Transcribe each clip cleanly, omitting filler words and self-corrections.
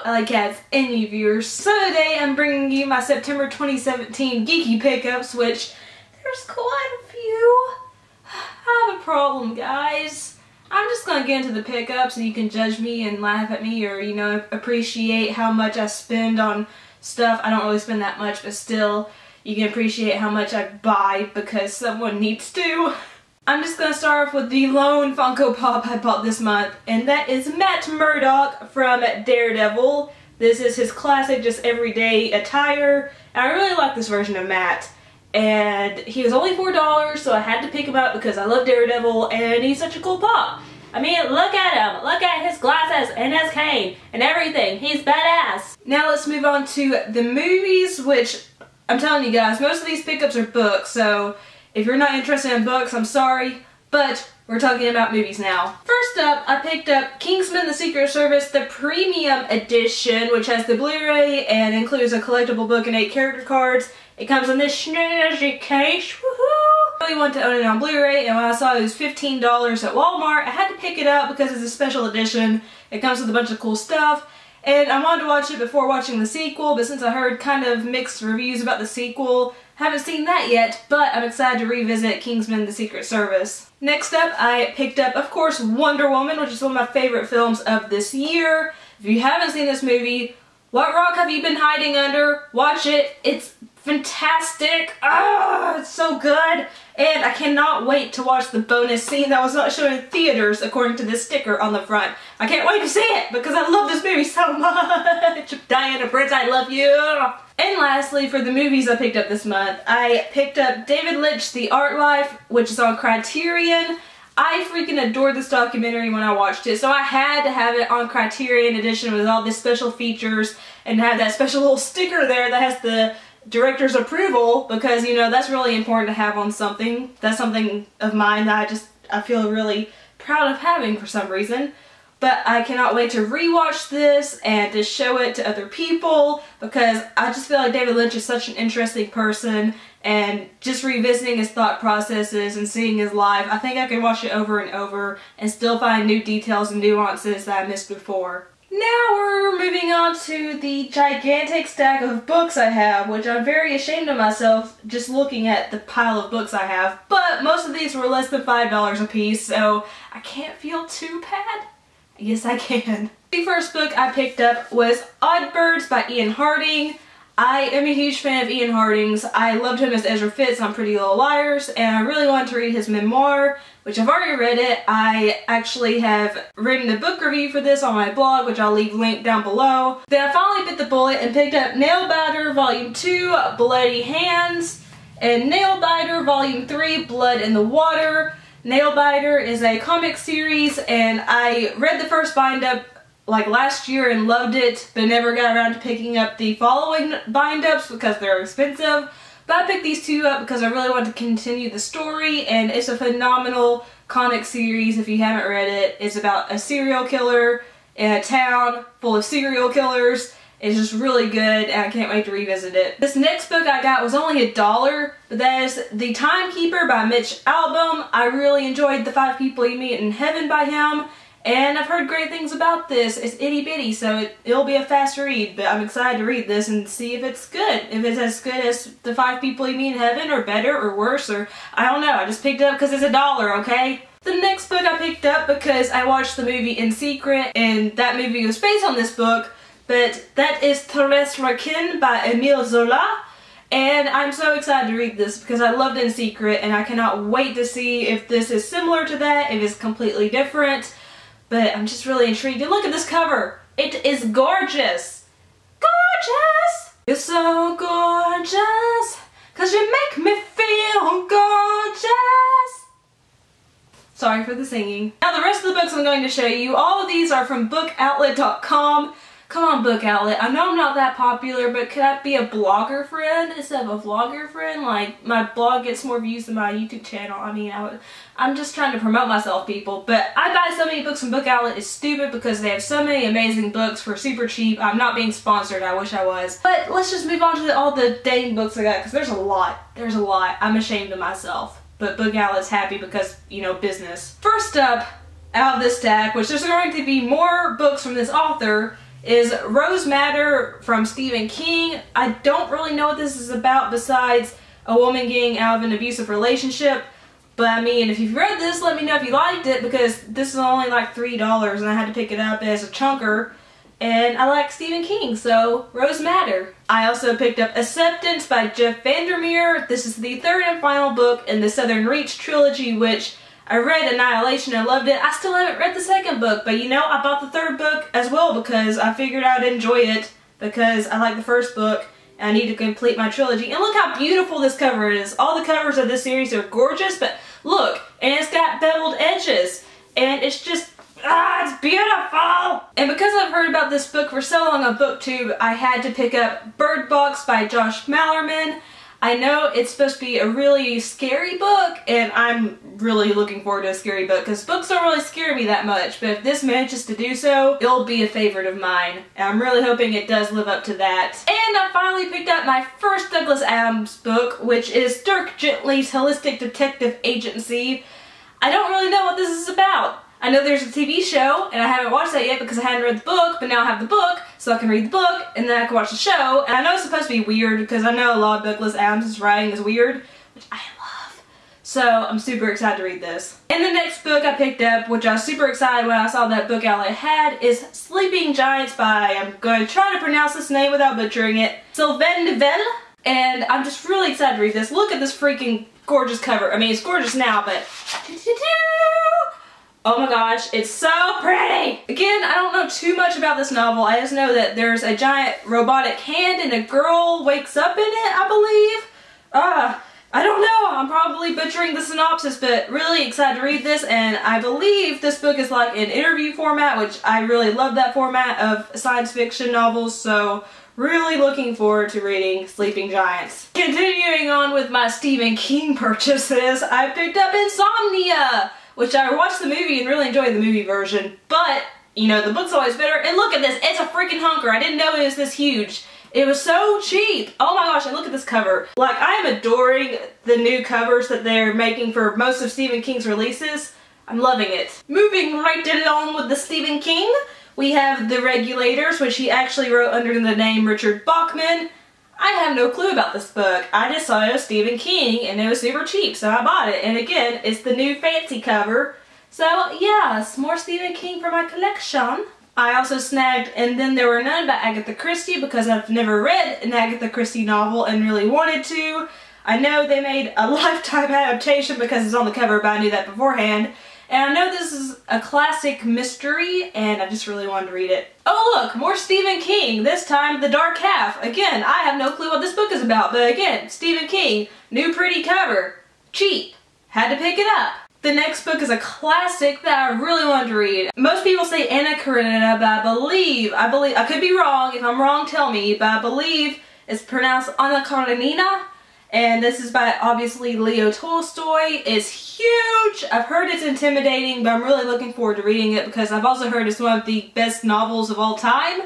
Alycats and you viewers. So today I'm bringing you my September 2017 Geeky pickups, which there's quite a few. I have a problem, guys. I'm just gonna get into the pickups and you can judge me and laugh at me, or you know, appreciate how much I spend on stuff. I don't really spend that much, but still you can appreciate how much I buy because someone needs to. I'm just going to start off with the lone Funko Pop I bought this month, and that is Matt Murdock from Daredevil. This is his classic, just everyday attire, and I really like this version of Matt. And he was only $4, so I had to pick him up because I love Daredevil, and he's such a cool pop. I mean, look at him. Look at his glasses and his cane and everything. He's badass. Now let's move on to the movies, which I'm telling you guys, most of these pickups are books, so if you're not interested in books, I'm sorry, but we're talking about movies now. First up, I picked up Kingsman: The Secret Service, the Premium Edition, which has the Blu-ray and includes a collectible book and 8 character cards. It comes in this snazzy case, woohoo! I really wanted to own it on Blu-ray, and when I saw it was $15 at Walmart, I had to pick it up because it's a special edition. It comes with a bunch of cool stuff. And I wanted to watch it before watching the sequel, but since I heard kind of mixed reviews about the sequel, haven't seen that yet, but I'm excited to revisit Kingsman: The Secret Service. Next up, I picked up, of course, Wonder Woman, which is one of my favorite films of this year. If you haven't seen this movie, what rock have you been hiding under? Watch it. It's fantastic. Ah, it's so good. And I cannot wait to watch the bonus scene that was not shown in theaters according to this sticker on the front. I can't wait to see it because I love this movie so much. Diana Prince, I love you. And lastly, for the movies I picked up this month, I picked up David Lynch, The Art Life, which is on Criterion. I freaking adored this documentary when I watched it, so I had to have it on Criterion Edition with all the special features and have that special little sticker there that has the director's approval, because you know that's really important to have on something. That's something of mine that I feel really proud of having for some reason. But I cannot wait to rewatch this and to show it to other people because I just feel like David Lynch is such an interesting person, and just revisiting his thought processes and seeing his life, I think I could watch it over and over and still find new details and nuances that I missed before. Now we're moving on to the gigantic stack of books I have, which I'm very ashamed of myself just looking at the pile of books I have. But most of these were less than $5 a piece, so I can't feel too bad. Yes, I can. The first book I picked up was Oddbirds by Ian Harding. I am a huge fan of Ian Harding's. I loved him as Ezra Fitz on Pretty Little Liars, and I really wanted to read his memoir, which I've already read it. I actually have written a book review for this on my blog, which I'll leave linked down below. Then I finally bit the bullet and picked up Nailbiter Volume 2, Bloody Hands, and Nailbiter Volume 3, Blood in the Water. Nailbiter is a comic series, and I read the first bind-up like last year and loved it, but never got around to picking up the following bind-ups because they're expensive. But I picked these two up because I really want to continue the story, and it's a phenomenal comic series if you haven't read it. It's about a serial killer in a town full of serial killers. It's just really good, and I can't wait to revisit it. This next book I got was only $1, but that is The Timekeeper by Mitch Albom. I really enjoyed The 5 People You Meet in Heaven by him, and I've heard great things about this. It's itty bitty, so it'll be a fast read, but I'm excited to read this and see if it's good. If it's as good as The 5 People You Meet in Heaven, or better, or worse, or I don't know. I just picked it up because it's $1, okay? The next book I picked up because I watched the movie In Secret, and that movie was based on this book, but that is Thérèse Raquin by Émile Zola. And I'm so excited to read this because I loved In Secret, and I cannot wait to see if this is similar to that, if it's completely different. But I'm just really intrigued. And look at this cover. It is gorgeous. Gorgeous! You're so gorgeous, 'cause you make me feel gorgeous. Sorry for the singing. Now the rest of the books I'm going to show you, all of these are from bookoutlet.com. Come on, Book Outlet. I know I'm not that popular, but could I be a blogger friend instead of a vlogger friend? Like, my blog gets more views than my YouTube channel. I mean, I'm just trying to promote myself, people. But I buy so many books from Book Outlet. It's stupid because they have so many amazing books for super cheap. I'm not being sponsored. I wish I was. But let's just move on to all the dang books I got, because there's a lot. There's a lot. I'm ashamed of myself. But Book Outlet's happy because, you know, business. First up, out of this stack, which there's going to be more books from this author, is Rose Matter from Stephen King. I don't really know what this is about besides a woman getting out of an abusive relationship. But I mean, if you've read this, let me know if you liked it, because this is only like $3 and I had to pick it up as a chunker. And I like Stephen King, so Rose Matter. I also picked up Acceptance by Jeff Vandermeer. This is the third and final book in the Southern Reach trilogy, which I read Annihilation and loved it. I still haven't read the second book, but you know, I bought the third book as well because I figured I'd enjoy it because I like the first book and I need to complete my trilogy. And look how beautiful this cover is. All the covers of this series are gorgeous, but look, and it's got beveled edges and it's just, it's beautiful! And because I've heard about this book for so long on BookTube, I had to pick up Bird Box by Josh Malerman. I know it's supposed to be a really scary book, and I'm really looking forward to a scary book, because books don't really scare me that much, but if this manages to do so, it'll be a favorite of mine. And I'm really hoping it does live up to that. And I finally picked up my first Douglas Adams book, which is Dirk Gently's Holistic Detective Agency. I don't really know what this is about. I know there's a TV show, and I haven't watched that yet because I hadn't read the book, but now I have the book, so I can read the book, and then I can watch the show. And I know it's supposed to be weird, because I know a lot of Douglas Adams' writing is weird, which I love. So I'm super excited to read this. And the next book I picked up, which I was super excited when I saw that book outlet had, is Sleeping Giants by, I'm going to try to pronounce this name without butchering it, Sylvain Nevel. And I'm just really excited to read this. Look at this freaking gorgeous cover. I mean, it's gorgeous now, but... oh my gosh, it's so pretty! Again, I don't know too much about this novel. I just know that there's a giant robotic hand and a girl wakes up in it, I believe. I don't know. I'm probably butchering the synopsis, but really excited to read this, and I believe this book is like an interview format, which I really love that format of science fiction novels, so really looking forward to reading Sleeping Giants. Continuing on with my Stephen King purchases, I picked up Insomnia, which I watched the movie and really enjoyed the movie version, but, you know, the book's always better. And look at this, it's a freaking hunker. I didn't know it was this huge. It was so cheap. Oh my gosh, and look at this cover. Like, I am adoring the new covers that they're making for most of Stephen King's releases. I'm loving it. Moving right along with the Stephen King, we have The Regulators, which he actually wrote under the name Richard Bachman. I have no clue about this book. I just saw it was Stephen King and it was super cheap, so I bought it. And again, it's the new fancy cover. So yes, more Stephen King for my collection. I also snagged And Then There Were None by Agatha Christie because I've never read an Agatha Christie novel and really wanted to. I know they made a Lifetime adaptation because it's on the cover, but I knew that beforehand. And I know this is a classic mystery, and I just really wanted to read it. Oh look, more Stephen King, this time The Dark Half. Again, I have no clue what this book is about, but again, Stephen King, new pretty cover, cheap, had to pick it up. The next book is a classic that I really wanted to read. Most people say Anna Karenina, but I believe, I could be wrong, if I'm wrong tell me, but I believe it's pronounced Anna Karenina. And this is by, obviously, Leo Tolstoy. It's huge! I've heard it's intimidating, but I'm really looking forward to reading it because I've also heard it's one of the best novels of all time.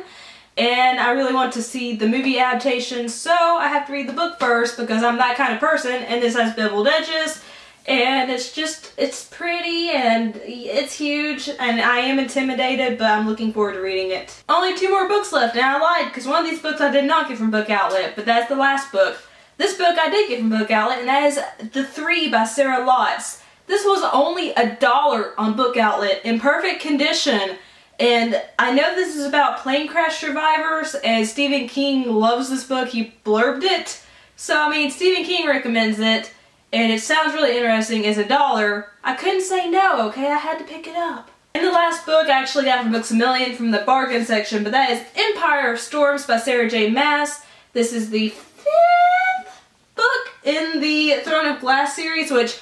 And I really want to see the movie adaptation, so I have to read the book first because I'm that kind of person, and this has beveled edges. And it's just, it's pretty, and it's huge, and I am intimidated, but I'm looking forward to reading it. Only 2 more books left, and I lied, because one of these books I did not get from Book Outlet, but that's the last book. This book I did get from Book Outlet, and that is The Three by Sarah Lotz. This was only $1 on Book Outlet, in perfect condition. And I know this is about plane crash survivors, and Stephen King loves this book. He blurbed it. So, I mean, Stephen King recommends it, and it sounds really interesting. It's $1. I couldn't say no, okay? I had to pick it up. And the last book I actually got from Books A Million from the bargain section, but that is Empire of Storms by Sarah J. Maas. This is the 5th book in the Throne of Glass series, which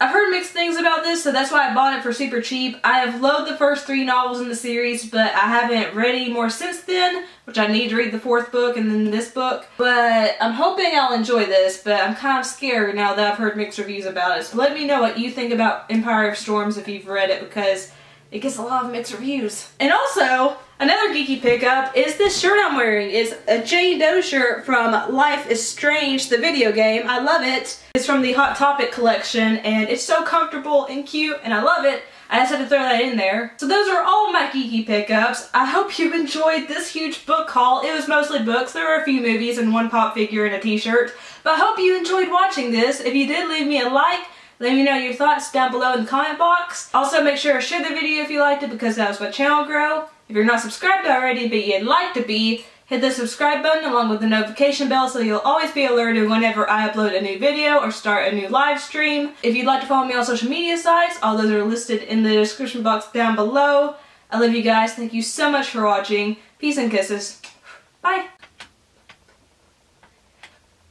I've heard mixed things about this, so that's why I bought it for super cheap. I have loved the first 3 novels in the series, but I haven't read any more since then, which I need to read the 4th book and then this book. But I'm hoping I'll enjoy this, but I'm kind of scared now that I've heard mixed reviews about it. So let me know what you think about Empire of Storms if you've read it, because it gets a lot of mixed reviews. And also, another geeky pickup is this shirt I'm wearing. It's a Jane Doe shirt from Life is Strange, the video game. I love it. It's from the Hot Topic collection, and it's so comfortable and cute, and I love it. I just had to throw that in there. So those are all my geeky pickups. I hope you enjoyed this huge book haul. It was mostly books. There were a few movies and one pop figure and a t-shirt. But I hope you enjoyed watching this. If you did, leave me a like. Let me know your thoughts down below in the comment box. Also, make sure to share the video if you liked it because that helps my channel grow. If you're not subscribed already but you'd like to be, hit the subscribe button along with the notification bell so you'll always be alerted whenever I upload a new video or start a new live stream. If you'd like to follow me on social media sites, all those are listed in the description box down below. I love you guys. Thank you so much for watching. Peace and kisses. Bye.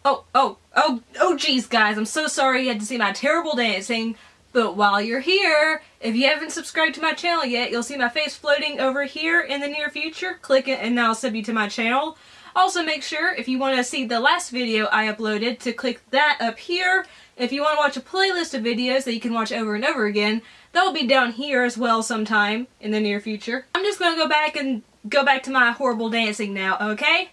Oh geez guys, I'm so sorry you had to see my terrible dancing, but while you're here, if you haven't subscribed to my channel yet, you'll see my face floating over here in the near future. Click it and I'll send you to my channel. Also make sure, if you want to see the last video I uploaded, to click that up here. If you want to watch a playlist of videos that you can watch over and over again, that'll be down here as well sometime in the near future. I'm just gonna go back to my horrible dancing now, okay?